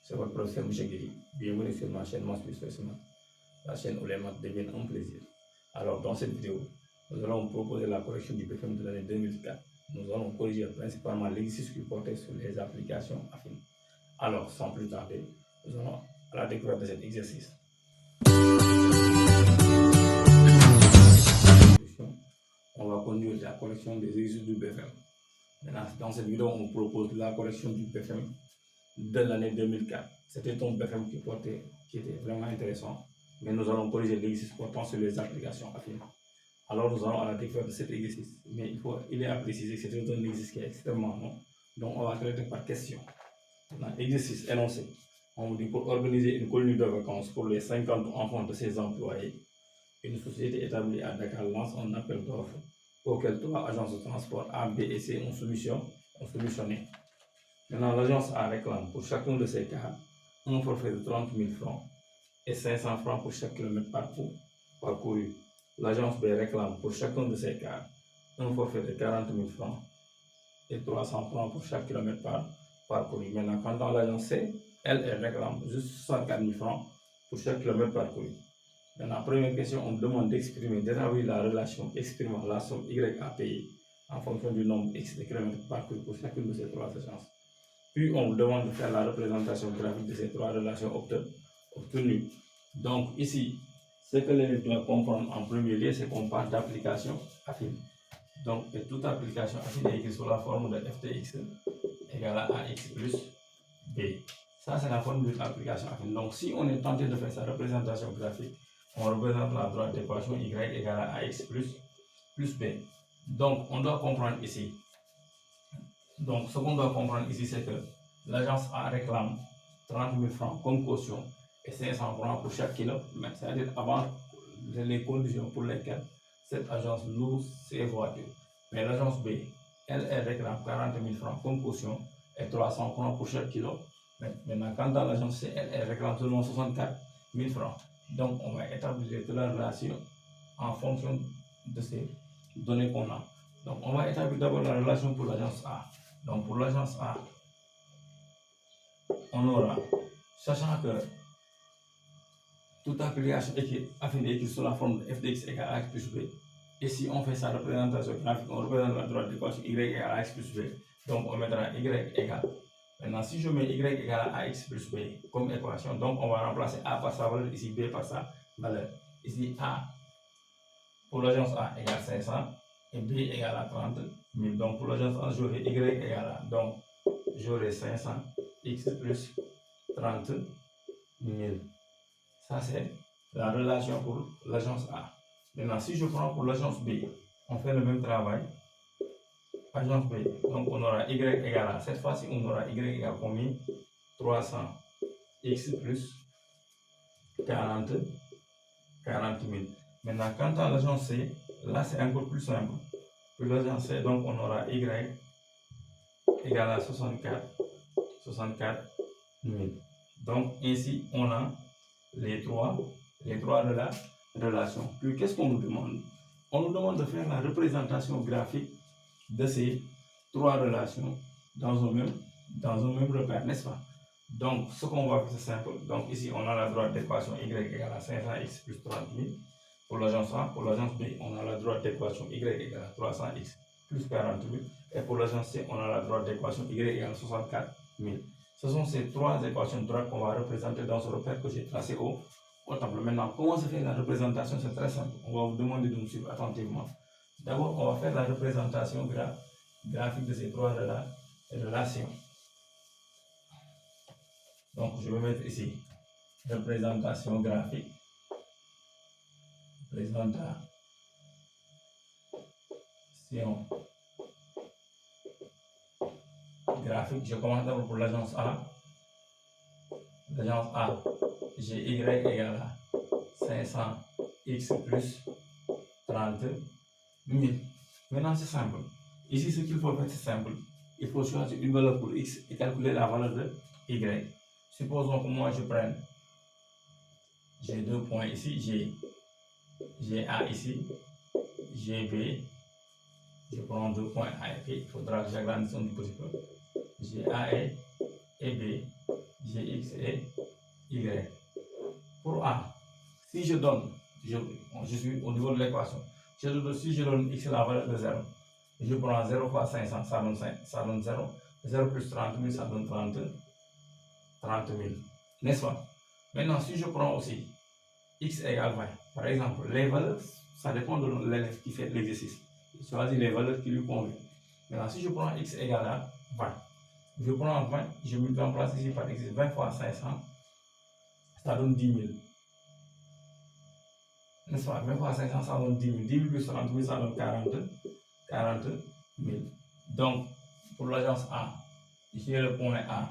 c'est votre professeur M. Guéry. Bienvenue sur ma chaîne Maths plus facilement, la chaîne où les maths deviennent un plaisir. Alors, dans cette vidéo, nous allons proposer la correction du BFM de l'année 2004. Nous allons corriger principalement l'exercice qui portait sur les applications affines. Alors, sans plus tarder, nous allons à la découverte de cet exercice. On va conduire la correction des exercices du BFM. Maintenant, dans cette vidéo, on propose la correction du BFM de l'année 2004. C'était un BFM qui était vraiment intéressant, mais nous allons corriger l'exercice portant sur les applications affines. Alors, nous allons à la découverte de cet exercice, mais il est à préciser que c'est un exercice qui est extrêmement long, donc on va traiter par question. Maintenant, exercice énoncé. On vous dit pour organiser une colonie de vacances pour les 50 enfants de ses employés, une société établie à Dakar lance un appel d'offres auquel 3 agences de transport A, B et C ont solutionné. Maintenant, l'agence A réclame pour chacun de ces cas un forfait de 30 000 francs et 500 francs pour chaque kilomètre parcouru. L'agence B réclame pour chacun de ces cas un forfait de 40 000 francs et 300 francs pour chaque kilomètre parcouru. Maintenant, quant à l'agence C, elle réclame juste 64 000 francs pour chaque kilomètre parcouru. Dans la première question, on demande d'établir la relation exprimant la somme Y à payer en fonction du nombre X de kilomètres parcourus pour chacune de ces 3 agences. Puis, on vous demande de faire la représentation graphique de ces 3 relations obtenues. Donc, ici, ce que l'élève doit comprendre en premier lieu, c'est qu'on parle d'application affine. Donc, toute application affine est écrite sous la forme de f de x égale à ax plus b. Ça, c'est la formule de l'application affine. Donc, si on est tenté de faire sa représentation graphique, on représente la droite d'équation y égale à ax plus b. Donc, on doit comprendre ici. Donc, ce qu'on doit comprendre ici, c'est que l'agence A réclame 30 000 francs comme caution et 500 francs pour chaque kilomètre, c'est-à-dire avant les conditions pour lesquelles cette agence loue ses voitures. Mais l'agence B, elle réclame 40 000 francs comme caution et 300 francs pour chaque kilomètre. Maintenant, quant à l'agence C, elle réclame seulement 64 000 francs. Donc, on va établir la relation en fonction de ces données qu'on a. Donc, on va établir d'abord la relation pour l'agence A. Donc, pour l'agence A, on aura, sachant que toute application affine est écrite sous la forme de f de x égale à x plus b, et si on fait sa représentation graphique, on représente la droite d'équation y égale à x plus b, donc on mettra y égale. Maintenant, si je mets y égale à x plus b comme équation, donc on va remplacer a par sa valeur, ici b par sa valeur. Ici a pour l'agence A égale 500 et b égale à 30 000. Donc pour l'agence A, j'aurai y égale à, donc j'aurai 500 x plus 30 000. Ça, c'est la relation pour l'agence A. Maintenant, si je prends pour l'agence B, on fait le même travail. Agence B, donc on aura y égale à, cette fois-ci, on aura y égale combien? 300 x plus 40 000. Maintenant, quant à l'agence C, là, c'est encore plus simple. Pour l'agence C, donc on aura y égale à 64 000. Donc, ainsi, on a les trois relations. Puis, qu'est-ce qu'on nous demande? On nous demande de faire la représentation graphique de ces 3 relations dans un même repère, n'est-ce pas? Donc, ce qu'on va faire, c'est simple. Donc, ici, on a la droite d'équation y égale à 500x plus 30 000. Pour l'agence A, pour l'agence B, on a la droite d'équation y égale à 300x plus 40 000. Et pour l'agence C, on a la droite d'équation y égale à 64 000. Ce sont ces 3 équations de droite qu'on va représenter dans ce repère que j'ai tracé au tableau. Maintenant, comment se fait la représentation? C'est très simple. On va vous demander de nous suivre attentivement. D'abord, on va faire la représentation graphique de ces 3 relations. Donc, je vais mettre ici représentation graphique. Je commence d'abord pour l'agence A. L'agence A, j'ai y égale à 500x plus 30 000. Maintenant, c'est simple. Ici, ce qu'il faut faire, c'est simple. Il faut choisir une valeur pour x et calculer la valeur de y. Supposons que moi, je prenne, j'ai 2 points ici, j'ai A ici, j'ai B. Je prends 2 points A et B. Il faudra que j'agrandisse un petit peu. J'ai A et B. Gx et Y. Pour A, si je donne, je suis au niveau de l'équation, si je donne x la valeur de 0, je prends 0 fois 500, ça donne 0. 0 plus 30 000, ça donne 30 000. N'est-ce pas? Maintenant, si je prends aussi x égale 20, par exemple, les valeurs, ça dépend de l'élève qui fait l'exercice. Il choisit les valeurs qui lui conviennent. Maintenant, si je prends x égale à 20, je prends 20, je me remplace ici par x. 20 fois 500, ça donne 10 000. N'est-ce pas? 20 fois 500, ça donne 10 000. 10 000 plus 30 000, ça donne 40 000. Donc, pour l'agence A, j'ai le point A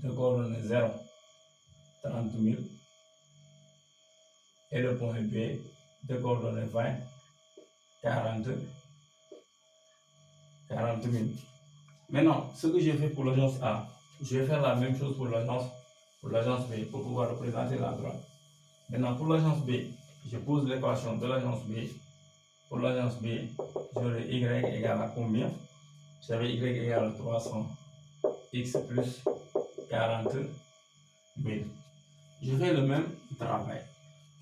de coordonnées 0, 30 000. Et le point B de coordonnées 20, 40 000. Maintenant, ce que j'ai fait pour l'agence A, je vais faire la même chose pour l'agence B pour pouvoir représenter la droite. Maintenant, pour l'agence B, je pose l'équation de l'agence B. Pour l'agence B, j'aurai y égale à combien? J'avais y égale à 300, x plus 40 000. Je fais le même travail.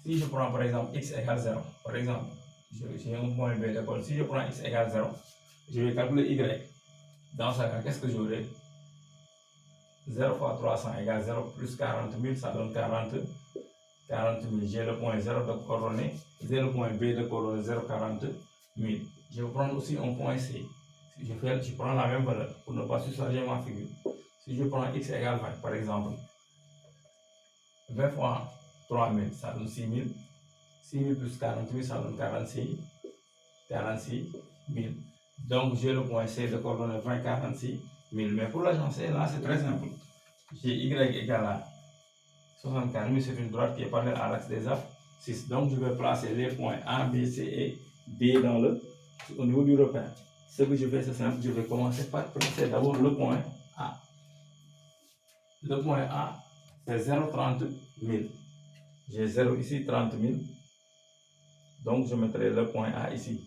Si je prends par exemple x égale 0, par exemple, j'ai un point B, d'accord. Si je prends x égale 0, je vais calculer y. Dans ce cas, qu'est-ce que j'aurai? 0 fois 300 égale 0 plus 40 000, ça donne 40 000. J'ai le point 0 de coordonnées, j'ai le point B de coordonnées 0, 40 000. Je vais prendre aussi un point C. Je prends la même valeur pour ne pas surcharger ma figure. Si je prends x égale 20, par exemple, 20 fois 3000, ça donne 6 000. 6 000 plus 40 000, ça donne 46 000. Donc, j'ai le point C de coordonnées 20, 46 000. Mais pour l'agence C, là, c'est très simple. J'ai y égale à 64 000, c'est une droite qui est parallèle à l'axe des axes 6. Donc, je vais placer les points A, B, C et D au niveau du repère. Ce que je fais, c'est simple. Je vais commencer par placer d'abord le point A. Le point A, c'est 0,30 000. J'ai 0 ici, 30 000. Donc, je mettrai le point A ici.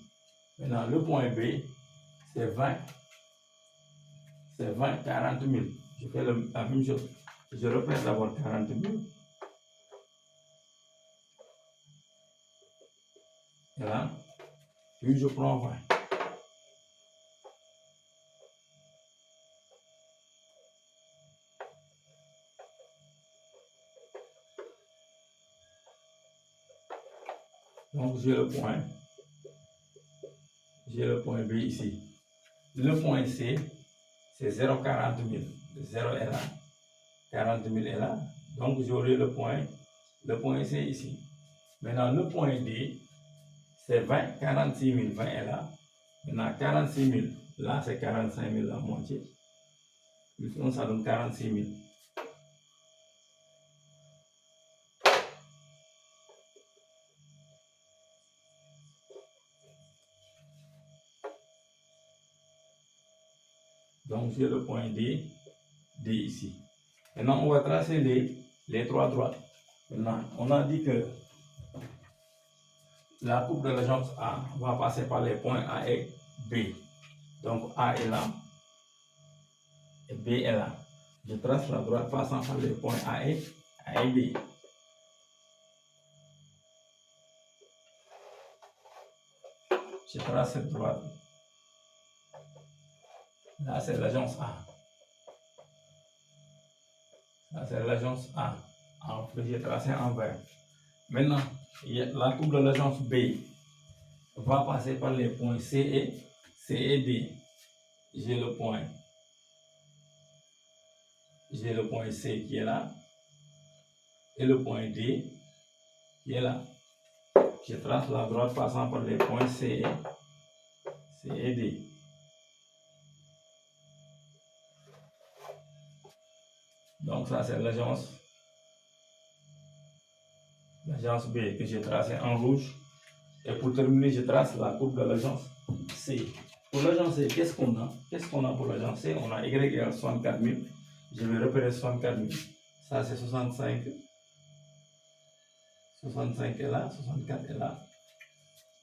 Maintenant, le point B, c'est 20. C'est 20, 40 000. Je fais la même chose. Je repère d'abord 40 000. Et là, puis je prends 20. Donc, j'ai le point B ici. Le point C, c'est 0,40 000. 0 est là. 40 000 est là. Donc, j'aurai le point C ici. Maintenant, le point D, c'est 20, 46 000. 20 est là. Maintenant, 46 000. Là, c'est 45 000 la moitié. Plus 1, ça donne 46 000. Donc, j'ai le point D ici. Maintenant, on va tracer les trois droites. Maintenant, on a dit que la coupe de l'agence A va passer par les points A et B. Donc, A est là et B est là. Je trace la droite passant par les points A et B. Je trace cette droite. Là, c'est l'agence A. Là, c'est l'agence A. J'ai tracé en vert. Maintenant, la coupe de l'agence B va passer par les points C et D. J'ai le point C qui est là et le point D qui est là. Je trace la droite passant par les points C et D. Donc ça c'est l'agence B que j'ai tracée en rouge. Et pour terminer, je trace la coupe de l'agence C. Pour l'agence C, qu'est-ce qu'on a? Pour l'agence C? On a Y égale 64 000. Je vais repérer 64 000. Ça c'est 65. 65 est là, 64 est là.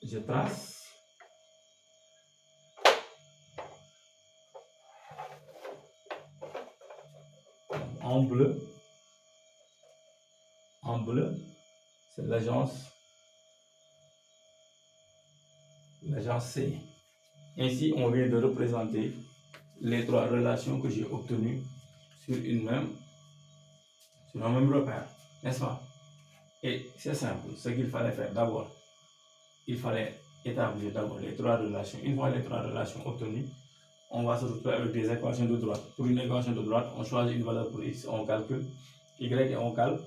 Je trace. En bleu, En bleu, c'est l'agence C. Ainsi, on vient de représenter les trois relations que j'ai obtenues sur un même repère, n'est-ce pas? Et c'est simple, ce qu'il fallait faire d'abord, il fallait établir d'abord les trois relations. Une fois les trois relations obtenues, on va se retrouver avec des équations de droite. Pour une équation de droite, on choisit une valeur pour x, on calcule y et on calcule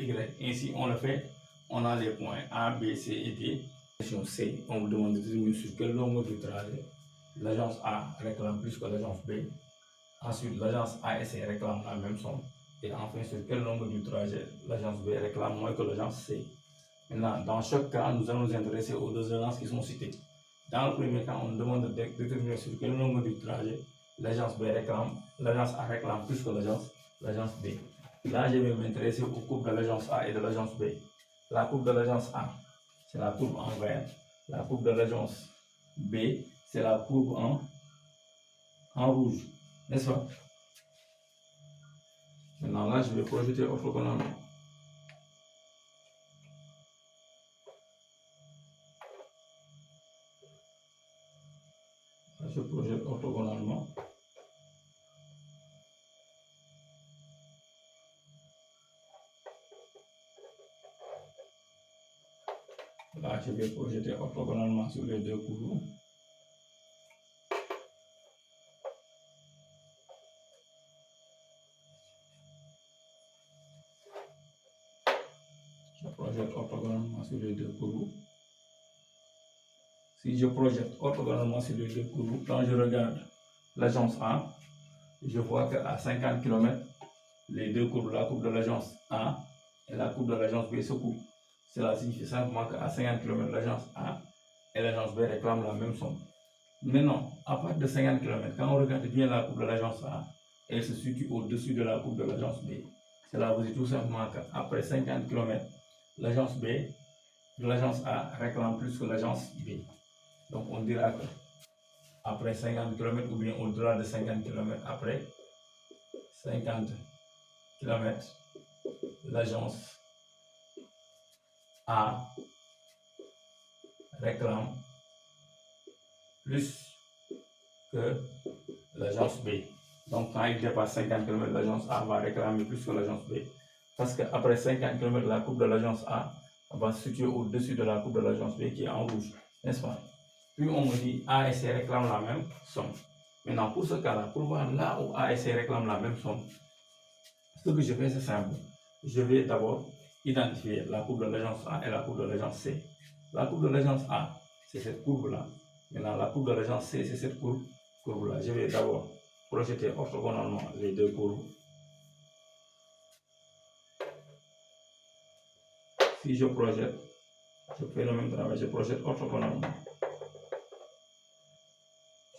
y. Ainsi, on le fait, on a les points A, B, C et D. Question C, on vous demande de déterminer sur quel nombre du trajet l'agence A réclame plus que l'agence B. Ensuite, l'agence A et C réclament la même somme. Et enfin, sur quel nombre du trajet l'agence B réclame moins que l'agence C. Maintenant, dans chaque cas, nous allons nous intéresser aux deux agences qui sont citées. Dans le premier cas, on nous demande de déterminer sur quel nombre du trajet l'agence A réclame plus que l'agence B. Là, je vais m'intéresser aux courbes de l'agence A et de l'agence B. La courbe de l'agence A, c'est la courbe en vert. La courbe de l'agence B, c'est la courbe en rouge. N'est-ce pas? Maintenant, là, je vais projeter orthogonalement. Là, je projette orthogonalement. Là, je vais projeter orthogonalement sur les deux courbes. Je projette orthogonalement sur les deux courbes. Si je projette orthogonalement sur les deux courbes, quand je regarde l'agence A, je vois qu'à 50 km, les deux courbes, la courbe de l'agence A et la courbe de l'agence B se coupent. Cela signifie simplement qu'à 50 km, l'agence A et l'agence B réclament la même somme. Maintenant, à partir de 50 km, quand on regarde bien la courbe de l'agence A, elle se situe au-dessus de la courbe de l'agence B. Cela veut dire tout simplement qu'après 50 km, l'agence A réclame plus que l'agence B. Donc on dira que après 50 km ou bien au-delà de 50 km, après 50 km, l'agence A réclame plus que l'agence B. Donc quand il dépasse 50 km, l'agence A va réclamer plus que l'agence B. Parce qu'après 50 km, la courbe de l'agence A va se situer au-dessus de la courbe de l'agence B qui est en rouge. N'est-ce pas? Puis on me dit A et C réclament la même somme. Maintenant, pour ce cas-là, pour voir là où A et C réclament la même somme, ce que je fais, c'est simple. Je vais d'abord identifier la courbe de l'agence A et la courbe de l'agence C. La courbe de l'agence A, c'est cette courbe-là. Maintenant, la courbe de l'agence C, c'est cette courbe-là. Je vais d'abord projeter orthogonalement les deux courbes. Si je projette, je fais le même travail, je projette orthogonalement.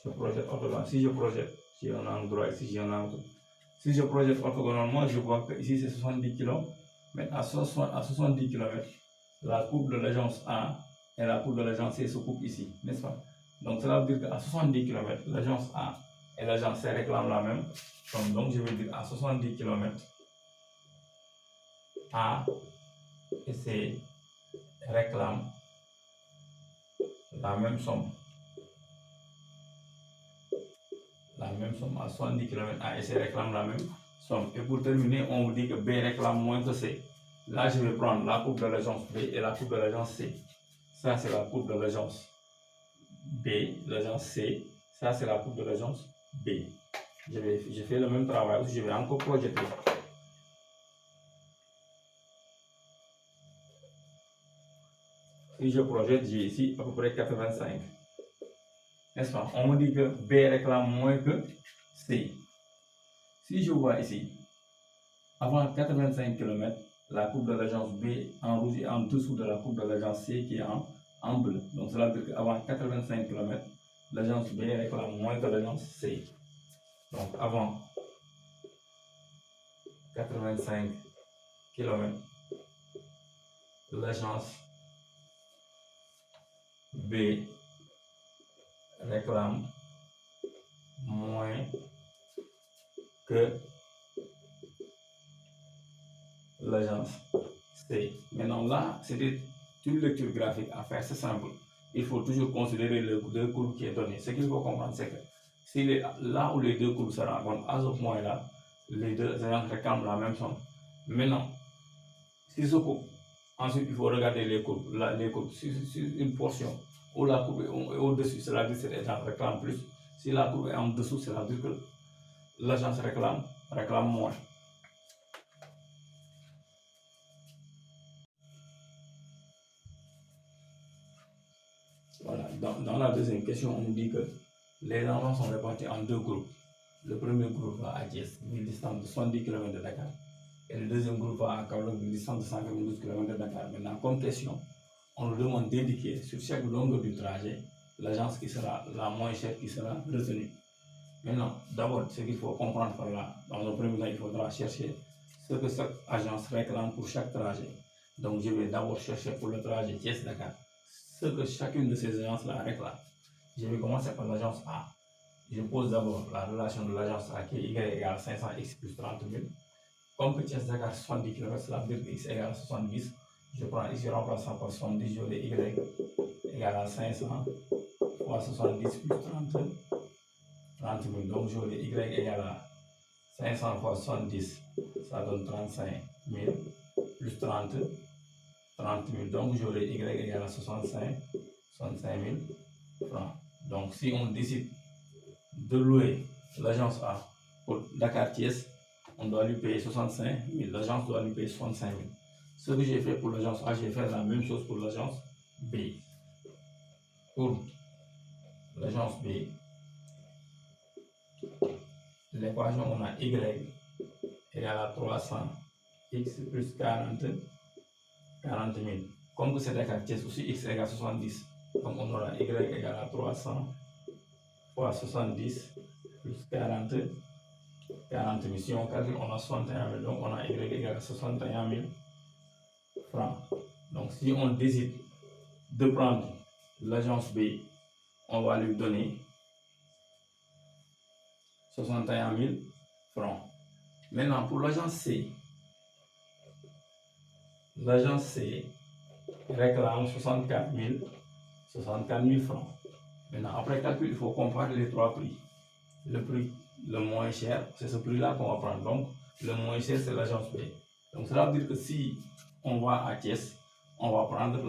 Je projette orthogonalement. Si je projette, j'ai un angle droit ici, j'ai un angle. Si je projette orthogonalement, je vois que ici c'est 70 km. Mais à 70 km, la courbe de l'agence A et la courbe de l'agence C se coupent ici, n'est-ce pas? Donc cela veut dire qu'à 70 km, l'agence A et l'agence C réclament la même somme. Donc je vais dire à 70 km, A et C réclament la même somme. La même somme à 70 km, A et C réclament la même somme. Et pour terminer, on vous dit que B réclame moins que C. Là, je vais prendre la courbe de l'agence B et la courbe de l'agence C. Ça, c'est la courbe de l'agence B, l'agence C. Ça, c'est la courbe de l'agence B. Je fais le même travail aussi, je vais encore projeter. Si je projette, j'ai ici à peu près 85. N'est-ce pas? On me dit que B réclame moins que C. Si je vois ici, avant 85 km, la courbe de l'agence B en rouge est en dessous de la courbe de l'agence C qui est en bleu. Donc cela veut dire qu'avant 85 km, l'agence B réclame moins que l'agence C. Donc avant 85 km, l'agence B réclame moins que l'agence C. Maintenant là, c'était une lecture graphique à faire, c'est simple. Il faut toujours considérer le deux courbes qui est donné. Ce qu'il faut comprendre, c'est que si là où les deux courbes se rencontrent, à ce point-là, les deux agences réclament la même somme. Maintenant, si ce coupe, ensuite il faut regarder les courbes. Là, les courbes, sur une portion où la courbe est au-dessus, cela veut dire que l'agence réclame plus. Si la courbe est en dessous, cela veut dire que l'agence réclame moins. Voilà. Dans la deuxième question, on nous dit que les enfants sont répartis en deux groupes. Le premier groupe va à Thiès, une distance de 70 km de Dakar. Et le deuxième groupe va à Kaolack, une distance de 192 km de Dakar. Maintenant, comme question, on nous demande d'indiquer sur chaque longueur du trajet l'agence qui sera la moins chère qui sera retenue. Maintenant, d'abord, ce qu'il faut comprendre par là, dans le premier temps, il faudra chercher ce que cette agence réclame pour chaque trajet. Donc, je vais d'abord chercher pour le trajet Thiès-Dakar ce que chacune de ces agences-là réclame. Je vais commencer par l'agence A. Je pose d'abord la relation de l'agence A qui est Y égale 500x plus 30 000. Comme que Thiès-Dakar 70 km, cela veut dire que x égale 70. Je prends x, je remplace ça par 70, j'aurai y égale à 500 fois 70 plus 30 000. Donc j'aurai y égale à 500 fois 70, ça donne 35 000 plus 30 000. Donc j'aurai y égale à 65 000 francs. Donc si on décide de louer l'agence A pour Dakar-Thiès, on doit lui payer 65 000. L'agence doit lui payer 65 000. Ce que j'ai fait pour l'agence A, j'ai fait la même chose pour l'agence B. Pour l'agence B, l'équation, on a Y égale à 300 x plus 40 000. Comme que c'est Dakar-Thiès aussi, x égale 70. Donc on aura Y égale à 300 fois 70 plus 40 000. Si on calcule, on a 61 000. Donc on a Y égale à 61 000 francs. Donc si on décide de prendre l'agence B, on va lui donner 61 000 francs. Maintenant, pour l'agence C réclame 64 000 francs. Maintenant, après calcul, il faut comparer les trois prix. Le prix le moins cher, c'est ce prix-là qu'on va prendre. Donc, le moins cher, c'est l'agence B. Donc, cela veut dire que si on va à Thiès, on va prendre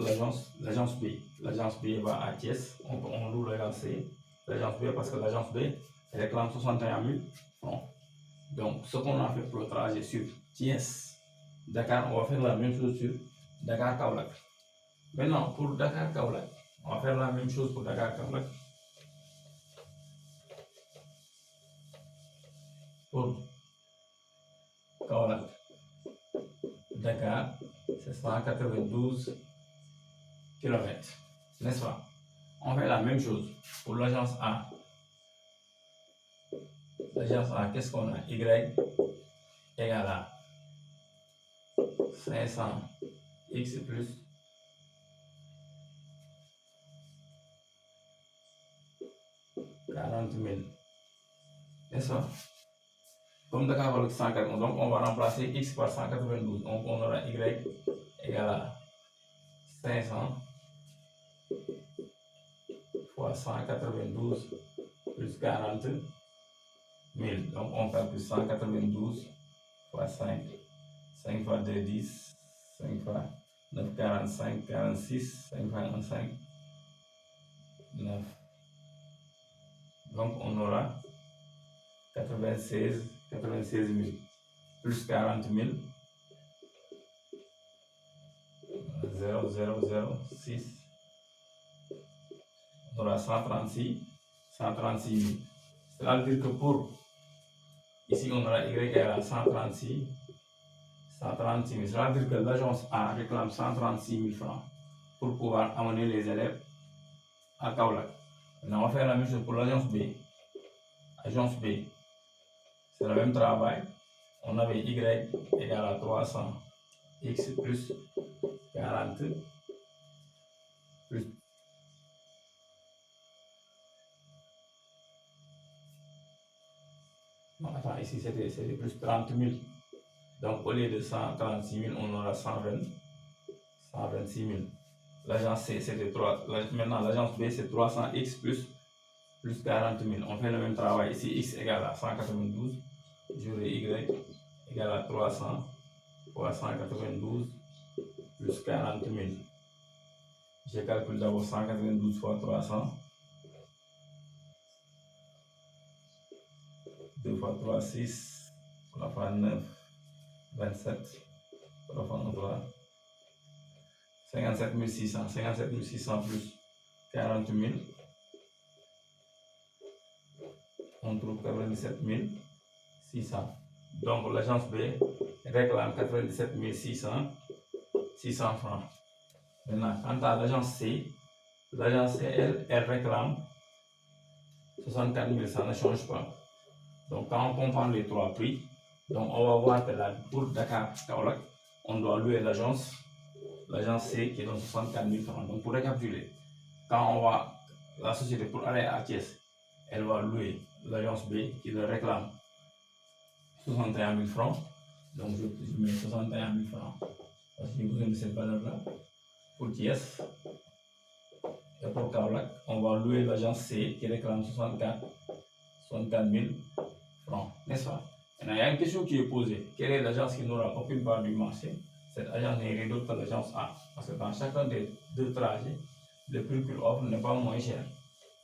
l'agence B. L'agence B va à Thiès, on loue l'agence C, l'agence B, parce que l'agence B réclame 61 000 francs. Donc, ce qu'on a fait pour le trajet sur Thiès, Dakar, on va faire la même chose sur Dakar-Kaolack. Maintenant, pour Dakar-Kaolack, on va faire la même chose pour Dakar-Kaolack. Pour Kaolack, Dakar, c'est 192 km, n'est-ce pas? On fait la même chose pour l'agence A. L'agence A, qu'est-ce qu'on a? Y égale à 500 x plus 40 000, n'est-ce pas? Comme Dakar avec 140, donc on va remplacer x par 192. Donc on aura y égale à 500 fois 192 plus 40 000. Donc on calcule 192 fois 5. 5 fois 2, 10. 5 fois 9, 45, 46. 5 fois 1, 5. 9. Donc on aura 96 000 plus 40 000. 0,006. On aura 136 000. Cela veut dire que pour ici on aura y égale à 136 000. Cela veut dire que l'agence A réclame 136 000 francs pour pouvoir amener les élèves à Kaolack. Maintenant, on va faire la même chose pour l'agence B. Agence B, c'est le même travail. On avait Y égale à 300 x plus 40 plus. Non, attends, ici c'était plus 30 000. Donc, au lieu de 136 000, on aura 126 000. L'agence C, c'était 3. Maintenant, l'agence B, c'est 300X plus 40 000. On fait le même travail ici. X égale à 192. J'aurai Y égale à 300 fois 192 plus 40 000. Je calcule d'abord 192 fois 300. 2 fois 3, 6. 3 fois 9, 27. 3 fois 1, 3. 57 600. 57 600 plus 40 000. On trouve 97 600. Donc l'agence B réclame 97 600 francs. Maintenant, quant à l'agence C, elle réclame 64 000, ça ne change pas. Donc quand on compare les trois prix, donc on va voir que pour Dakar Kaolack, on doit louer l'agence C qui est dans 64 000 francs. Donc pour récapituler, quand on va, la société pour aller à Thiès, elle va louer l'agence B qui le réclame 61 000 francs. Donc je mets 61 000 francs parce que j'ai besoin de cette valeur-là pour Thiès. Et pour Kaolack, on va louer l'agence C qui réclame 64 000 francs, n'est-ce pas? Maintenant, il y a une question qui est posée. Quelle est l'agence qui n'aura aucune part du marché? Cette agence n'est rien d'autre que l'agence A. Parce que dans chacun des deux trajets, le prix qu'il offre n'est pas moins cher,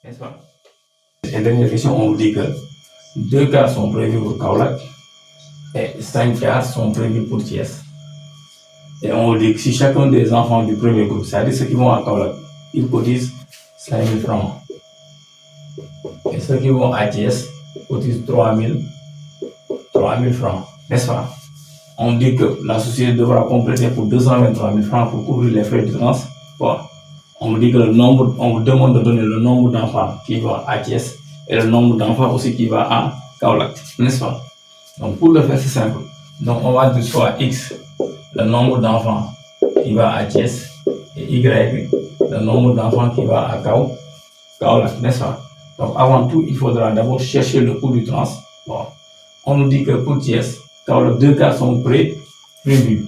n'est-ce pas? Et dernière question, on vous dit que 2 cars sont prévus pour Kaolack et 5 cars sont prévus pour Thiès. Et on vous dit que si chacun des enfants du premier groupe, c'est-à-dire ceux qui vont à Kaolack, ils cotisent 5 000 francs. Et ceux qui vont à Thiès cotisent 3 000 francs, n'est-ce pas? On dit que la société devra compléter pour 223 000 francs pour couvrir les frais de transport. On dit que on vous demande de donner le nombre d'enfants qui vont à Thiès et le nombre d'enfants aussi qui va à Kaolack, n'est-ce pas? Donc pour le faire, c'est simple. Donc on va dire soit X, le nombre d'enfants qui va à Thiès, et Y, le nombre d'enfants qui va à Kaolack, n'est-ce pas? Donc avant tout, il faudra d'abord chercher le coût du transport. On nous dit que pour Thiès, Kaolack, 2 cars sont prévus.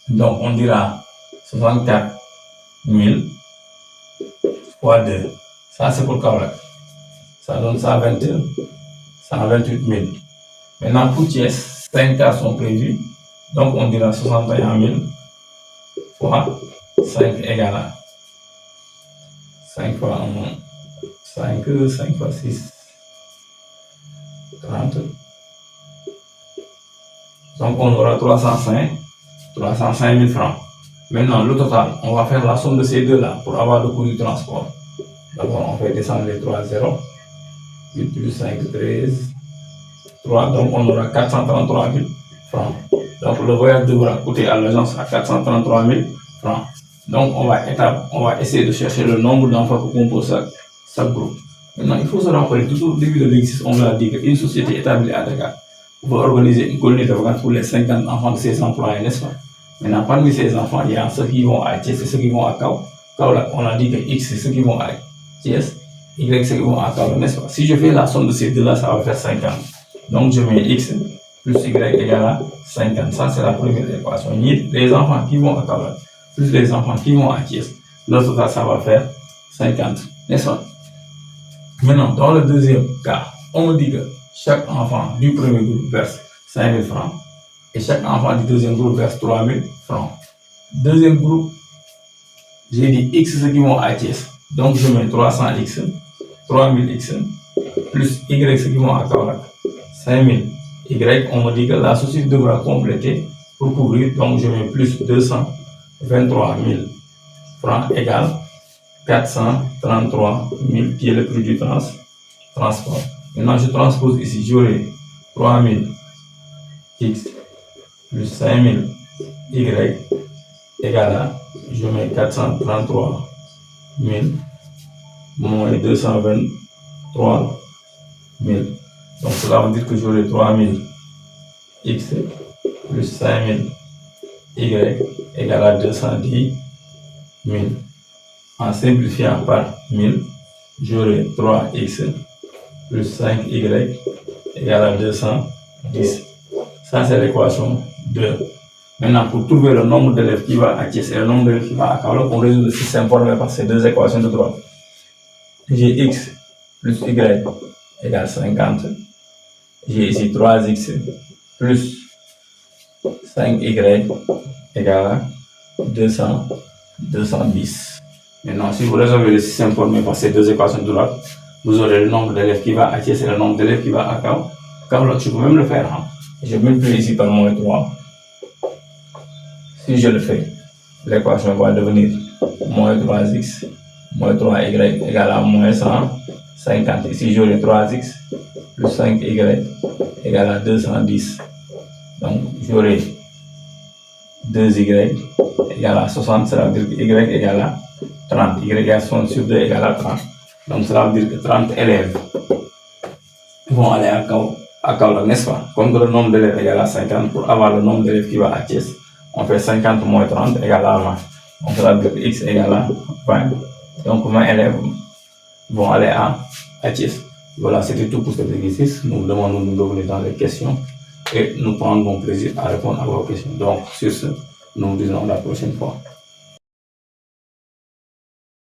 Donc on dira 64 000 fois 2. Ça c'est pour Kaolack. Ça donne 128 000. Maintenant pour Thiès, 5 cars sont prévus. Donc on dira 61 000 fois 5 égale à 5 fois 1, 5 fois 6, 30. Donc on aura 305 000 francs. Maintenant le total, on va faire la somme de ces deux-là pour avoir le coût du transport. D'abord on fait descendre les 3 zéros. 8 plus 5, 13. 3, donc on aura 433 000 francs. Donc le voyage devra coûter à l'agence à 433 000 francs. Donc on va essayer de chercher le nombre d'enfants que compose chaque groupe. Maintenant il faut se rappeler, tout au début de l'exercice, on a dit qu'une société établie à Dakar va organiser une colonie de vacances pour les 50 enfants de ses employés, n'est-ce pas? Maintenant parmi ces enfants, il y a ceux qui vont à Thiès et ceux qui vont à Kaolack. On a dit que X c'est ceux qui vont à Thiès, Y c'est ceux qui vont à Kaolack, n'est-ce pas? Si je fais la somme de ces deux-là, ça va faire 50. Donc je mets X plus Y égale à 50. Ça c'est la première équation. Les enfants qui vont à Kaolack plus les enfants qui vont à Thiès, le total ça va faire 50, n'est-ce pas? Maintenant, dans le deuxième cas, on me dit que chaque enfant du premier groupe verse 5 000 francs et chaque enfant du deuxième groupe verse 3 000 francs. Deuxième groupe, j'ai dit X ceux qui vont à Thiès. Donc je mets 300X, 3000X, plus Y ceux qui vont à Kaolack, 5000. Y, on me dit que la société devra compléter pour couvrir, donc je mets plus 223 000 francs égale 433 000 qui est le prix du transport. Maintenant je transpose ici, j'aurai 3000 X plus 5000 Y égale à, je mets 433 000 moins 223 000. Donc cela veut dire que j'aurai 3000 X plus 5000 Y égale à 210 000. En simplifiant par 1000, j'aurai 3X plus 5Y égale à 210 Ça, c'est l'équation 2. Maintenant, pour trouver le nombre d'élèves qui va à Thiès et le nombre d'élèves qui va à Kaolack, on résout le système formé par ces deux équations de droite. J'ai x plus y égale 50. J'ai ici 3x plus 5y égale 210. Maintenant, si vous résolvez le système formé par ces deux équations de droite, vous aurez le nombre d'élèves qui va à Thiès et le nombre d'élèves qui va à Kaolack. Je peux même le faire. Je multiplie ici par moins 3. Si je le fais, l'équation va devenir moins 3x moins 3y égale à moins 150. Ici, j'aurai 3x plus 5y égale à 210. Donc, j'aurai 2y égale à 60, cela veut dire que y égale à 30. Y égale à 60 sur 2 égale à 30. Donc, cela veut dire que 30 élèves vont aller à Kaolack, n'est-ce pas? Comme que le nombre d'élèves égale à 50, pour avoir le nombre d'élèves qui va à Thiès, on fait 50 moins 30 égale à 20. Donc, cela veut dire que x égale à 20. Donc, 20 élèves vont aller à Thiès. Voilà, c'était tout pour cet exercice. Nous vous demandons de nous revenir dans les questions et nous prendrons plaisir à répondre à vos questions. Donc, sur ce, nous vous disons à la prochaine fois.